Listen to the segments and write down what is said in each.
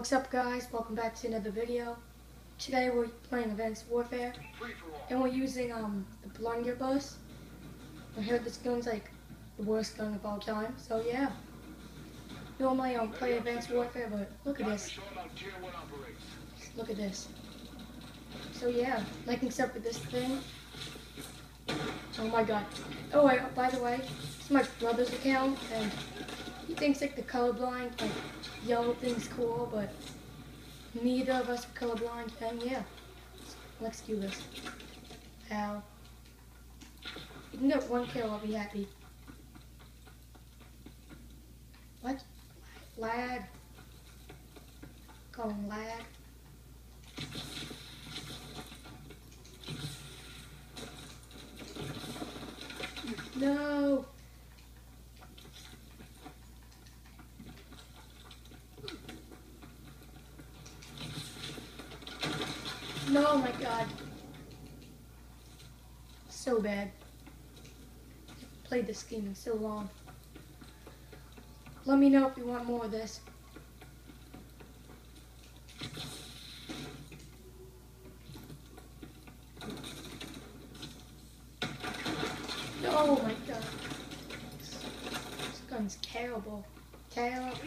What's up guys, welcome back to another video. Today we're playing Advanced Warfare and we're using the blunderbuss. I heard this gun's like the worst gun of all time, so yeah. Normally I don't play Advanced Warfare, but look at this. Look at this. So yeah, like and sub with this thing. Oh my god. Oh wait, by the way, it's my brother's account and he thinks like the colorblind, like yellow thing's cool, but neither of us are colorblind, and yeah. Let's do this. Ow. You can get one kill, I'll be happy. What? Lag. Call him lag. No! No, my god. So bad. I've played this game in so long. Let me know if you want more of this. Oh my god. This gun's terrible. Terrible.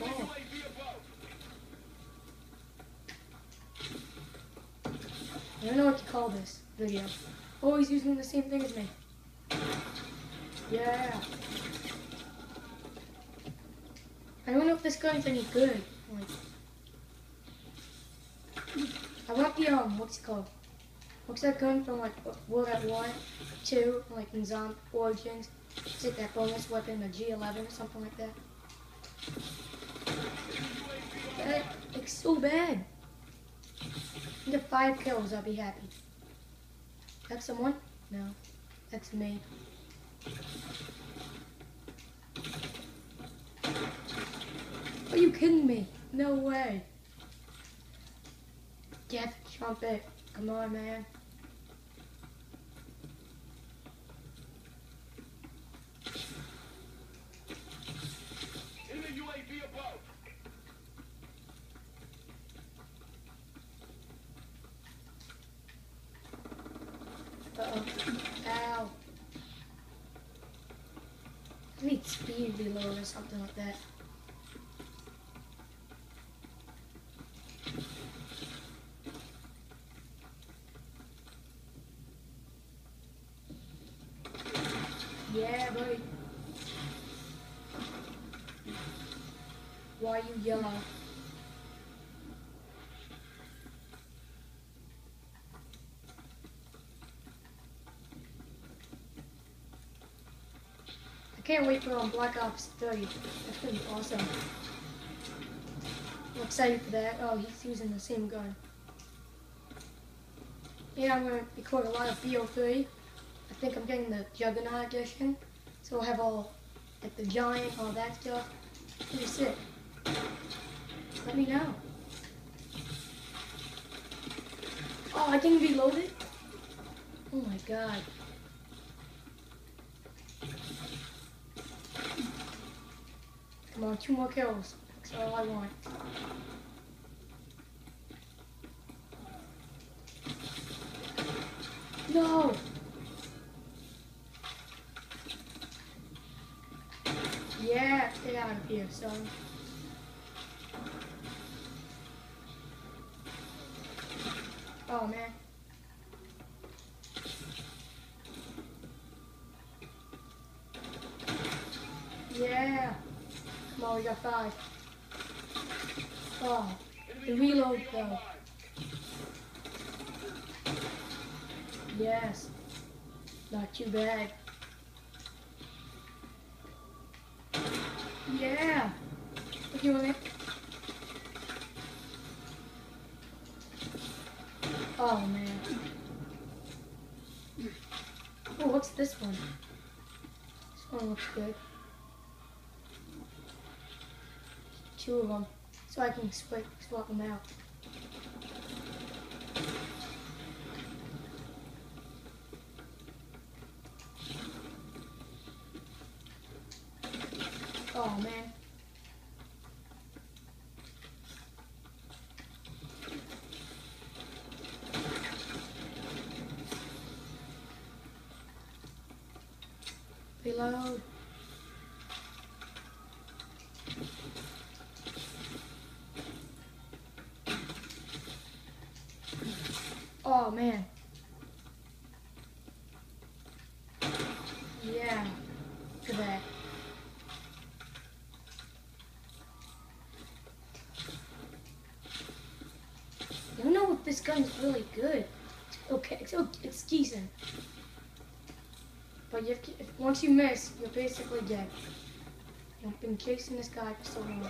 I don't know what to call this video. Oh, he's using the same thing as me. Yeah. I don't know if this gun's any good. Like, I want the what's it called? What's that gun from like World at War 2, like in Zombie Origins? It's like that bonus weapon, a G11 or something like that. That looks so bad. Get 5 kills, I'll be happy. That's someone? No, that's me. Are you kidding me? No way. Death trumpet. Come on, man. Enemy UAV above. Uh-oh. Ow. I need speed reload or something like that. Yeah, buddy. Why are you yellow? I can't wait for Black Ops 30. That's gonna be awesome. I'm excited for that. Oh, he's using the same gun. Yeah, I'm gonna record a lot of BO3. I think I'm getting the Juggernaut edition, so I'll have all, like the giant, all that stuff. Pretty sick. Let me know. Oh, I didn't reload it? Oh my god. Come on, 2 more kills. That's all I want. No! Yeah, get out of here, son. Oh, man. Yeah. Come on, we got 5. Oh, the reload, though. Yes. Not too bad. Yeah. We're doing it. Oh, man. Oh, what's this one? This one looks good. 2 of them, so I can swap them out. Oh man. Reload. Oh man. Yeah. Look at that. I don't know if this gun's really good. Okay, it's decent. But once you miss, you're basically dead. I've been chasing this guy for so long.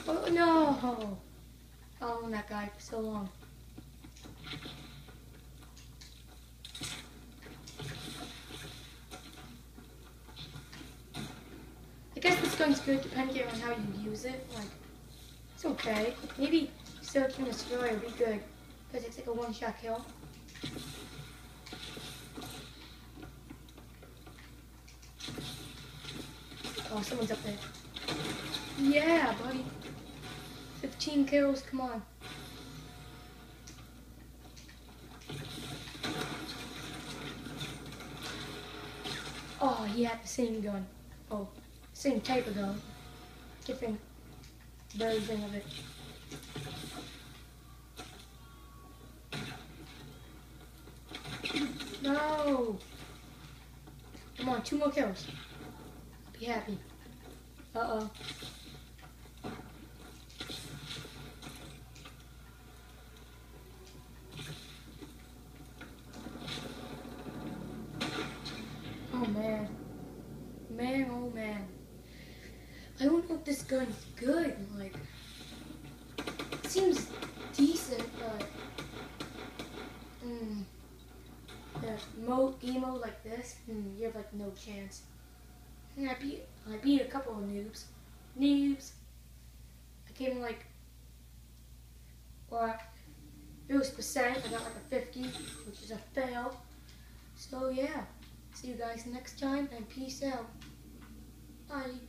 Oh no! Following that guy for so long. I guess this gun's good depending on how you use it. Like, it's okay. Maybe Search and Destroy would be good because it's like a one-shot kill. Oh, someone's up there. Yeah, buddy. 15 kills, come on. Oh, he had the same gun. Oh, same type of gun. Different version of it. No! Come on, 2 more kills. Be happy. Uh-oh. Oh man. Man, oh man. I don't know if this gun's good. Like, it seems decent, but emo like this, you have like no chance. And I beat a couple of noobs. I came like, well, if it was percent, I got like a 50, which is a fail. So yeah, see you guys next time, and peace out. Bye.